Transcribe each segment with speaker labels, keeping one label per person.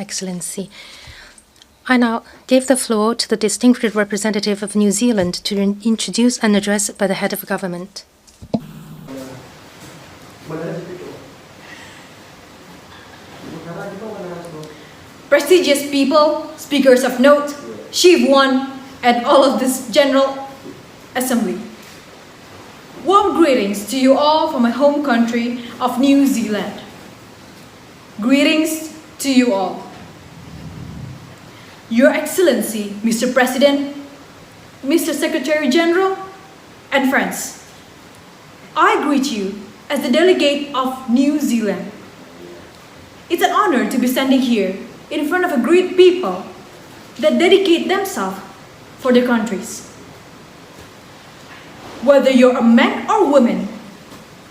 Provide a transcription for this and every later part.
Speaker 1: Excellency. I now give the floor to the distinguished representative of New Zealand to introduce an address by the head of government.
Speaker 2: Prestigious people, speakers of note, Chief One, and all of this General Assembly. Warm greetings to you all from my home country of New Zealand. Greetings to you all. Your Excellency, Mr. President, Mr. Secretary General, and friends, I greet you as the delegate of New Zealand. It's an honor to be standing here in front of a great people that dedicate themselves for their countries. Whether you're a man or woman,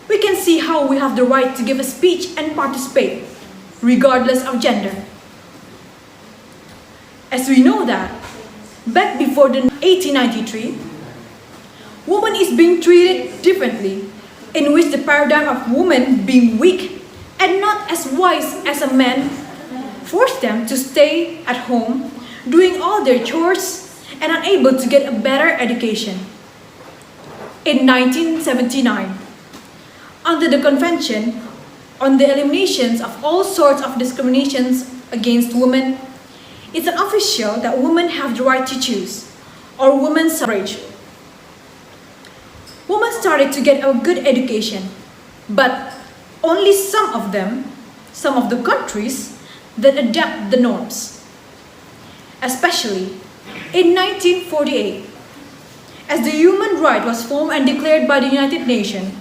Speaker 2: we can see how we have the right to give a speech and participate, regardless of gender. As we know that, back before the 1893, woman is being treated differently, in which the paradigm of woman being weak and not as wise as a man forced them to stay at home, doing all their chores and unable to get a better education. In 1979, under the Convention on the Eliminations of All Sorts of Discriminations Against Women, it's an official that women have the right to choose, or women's suffrage. Women started to get a good education, but only some of the countries that adapt the norms. Especially in 1948, as the human right was formed and declared by the United Nations,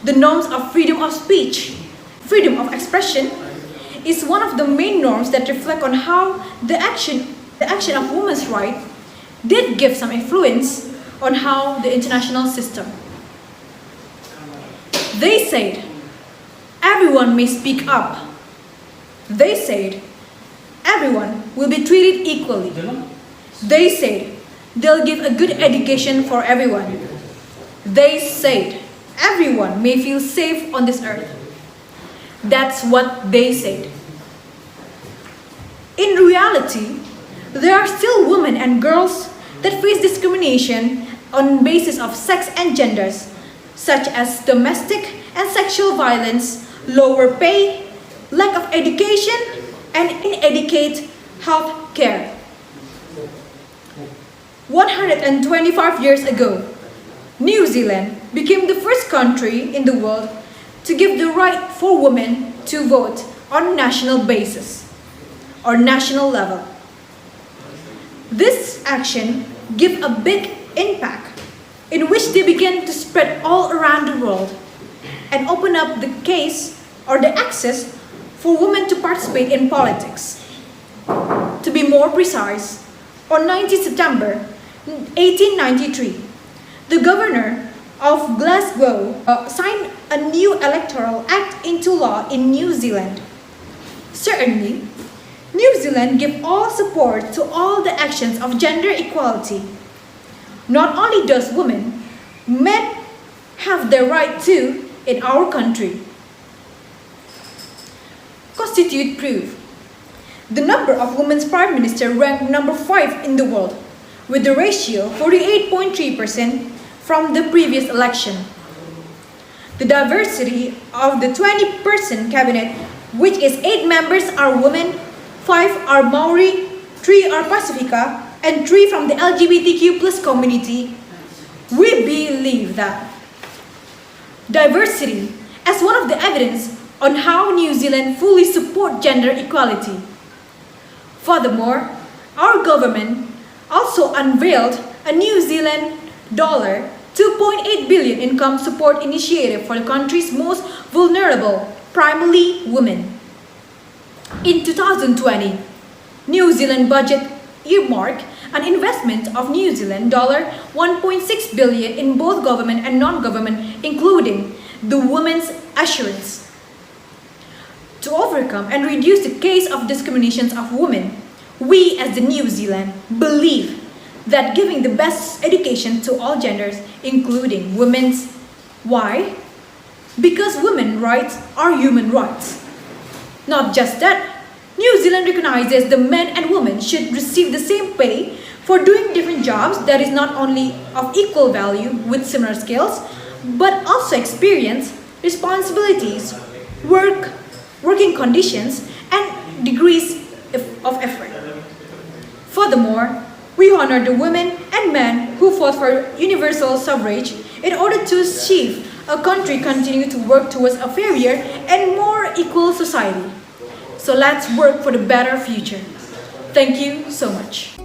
Speaker 2: the norms of freedom of speech, freedom of expression, is one of the main norms that reflect on how the action of women's rights did give some influence on how the international system. They said, everyone may speak up. They said, everyone will be treated equally. They said, they'll give a good education for everyone. They said, everyone may feel safe on this earth. That's what they said. In reality, there are still women and girls that face discrimination on basis of sex and genders, such as domestic and sexual violence, lower pay, lack of education, and inadequate health care. 125 years ago, New Zealand became the first country in the world to give the right for women to vote on national basis or national level. This action gave a big impact in which they began to spread all around the world and open up the case or the access for women to participate in politics. To be more precise, on 19 September 1893, the governor of Glasgow signed a new electoral act into law in New Zealand. Certainly, New Zealand gave all support to all the actions of gender equality. Not only does women, men have the right to in our country. Constitute proof. The number of women's prime minister ranked number 5 in the world, with the ratio 48.3% from the previous election. The diversity of the 20-person cabinet, which is 8 members are women, 5 are Maori, 3 are Pacifica, and 3 from the LGBTQ+ community, we believe that diversity as one of the evidence on how New Zealand fully support gender equality. Furthermore, our government also unveiled a New Zealand dollar 2.8 billion income support initiative for the country's most vulnerable, primarily women. In 2020, New Zealand budget earmarked an investment of New Zealand dollar 1.6 billion in both government and non-government, including the Women's Assurance. To overcome and reduce the case of discriminations of women, we as the New Zealand believe that giving the best education to all genders, including women's. Why? Because women's rights are human rights. Not just that, New Zealand recognizes the men and women should receive the same pay for doing different jobs that is not only of equal value with similar skills, but also experience, responsibilities, working conditions, and degrees of effort. Furthermore, we honor the women and men who fought for universal suffrage in order to achieve a country continue to work towards a fairer and more equal society. So let's work for the better future. Thank you so much.